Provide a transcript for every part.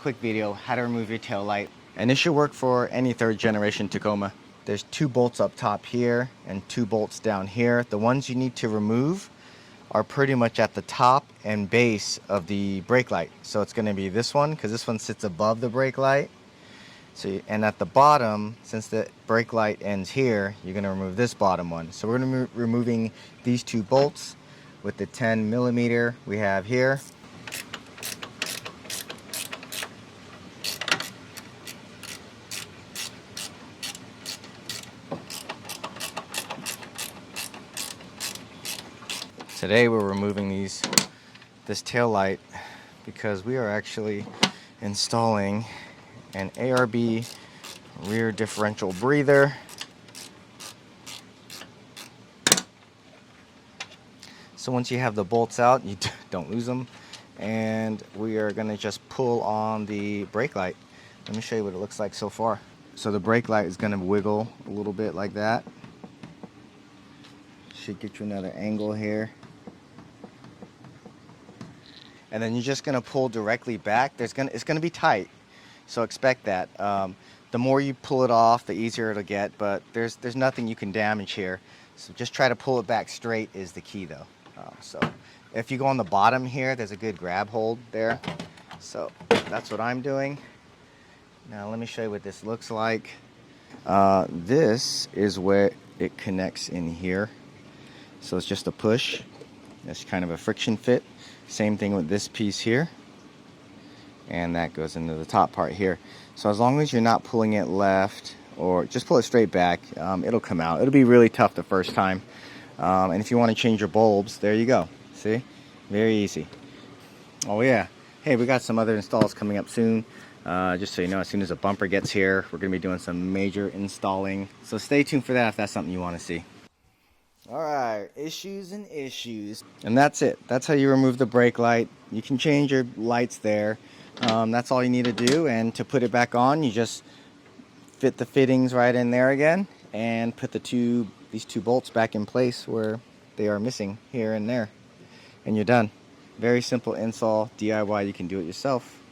Quick video, how to remove your tail light. And this should work for any third generation Tacoma. There's 2 bolts up top here and 2 bolts down here. The ones you need to remove are pretty much at the top and base of the brake light. So it's gonna be this one, because this one sits above the brake light. And at the bottom, since the brake light ends here, you're gonna remove this bottom one. So we're gonna be removing these 2 bolts with the 10mm we have here. Today we're removing this tail light because we are actually installing an ARB rear differential breather. So once you have the bolts out, you don't lose them, and we are going to just pull on the brake light. Let me show you what it looks like so far. So the brake light is going to wiggle a little bit like that. Should get you another angle here. And then you're just going to pull directly back. It's going to be tight, so expect that. The more you pull it off, the easier it'll get, but there's nothing you can damage here. So just try to pull it back straight is the key though. So if you go on the bottom here, there's a good grab hold there. So that's what I'm doing. Now let me show you what this looks like. This is where it connects in here. So it's just a push. It's kind of a friction fit. Same thing with this piece here. And that goes into the top part here. So as long as you're not pulling it left, or just pull it straight back, it'll come out. It'll be really tough the first time. And if you want to change your bulbs, there you go. See? Very easy. Oh yeah. Hey, we got some other installs coming up soon. Just so you know, as soon as a bumper gets here, we're going to be doing some major installing. So stay tuned for that if that's something you want to see. Alright, issues and issues. And that's it. That's how you remove the brake light. You can change your lights there. That's all you need to do. And to put it back on, you just fit the fittings right in there again and put these two bolts back in place where they are missing here and there. And you're done. Very simple install, DIY. You can do it yourself.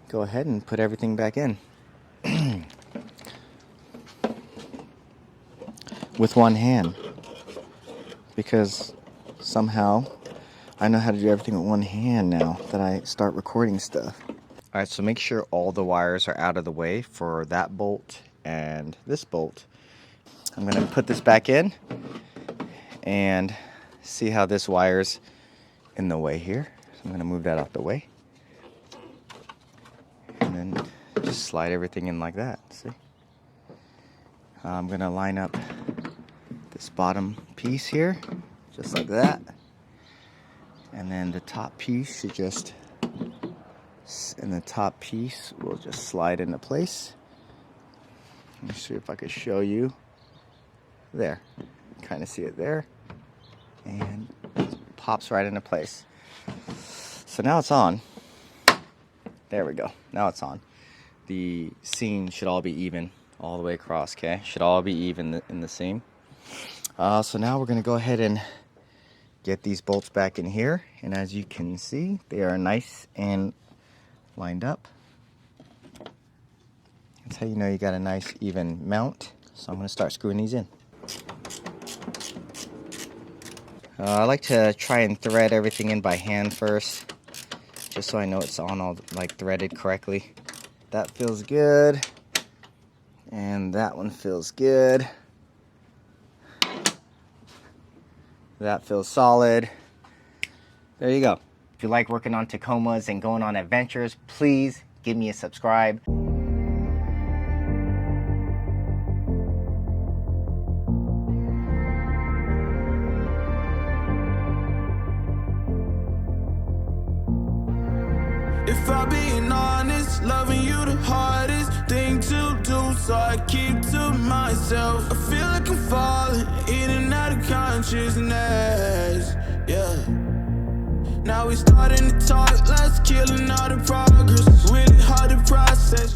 Go ahead and put everything back in. With one hand. Because somehow I know how to do everything with one hand now that I start recording stuff. Alright, so make sure all the wires are out of the way for that bolt and this bolt. I'm going to put this back in and see how this wire's in the way here. So I'm going to move that out the way. And then just slide everything in like that. See? I'm going to line up this bottom piece here, just like that. And then the top piece should just, and the top piece will just slide into place. Let me see if I can show you. There, kind of see it there. And it pops right into place. So now it's on. There we go, now it's on. The seam should all be even all the way across, okay? Should all be even in the seam. So now we're going to go ahead and get these bolts back in here, and as you can see, they are nice and lined up. That's how you know you got a nice even mount. So I'm going to start screwing these in. I like to try and thread everything in by hand first, just so I know it's on all threaded correctly. That feels good, and that one feels good. That feels solid. There you go. If you like working on Tacomas and going on adventures, please give me a subscribe. If I'm being honest, loving you the hardest thing to do, so I keep to myself. I feel like I'm falling in and out of consciousness, yeah. Now we starting to talk, let's killing all the progress. Really hard to process.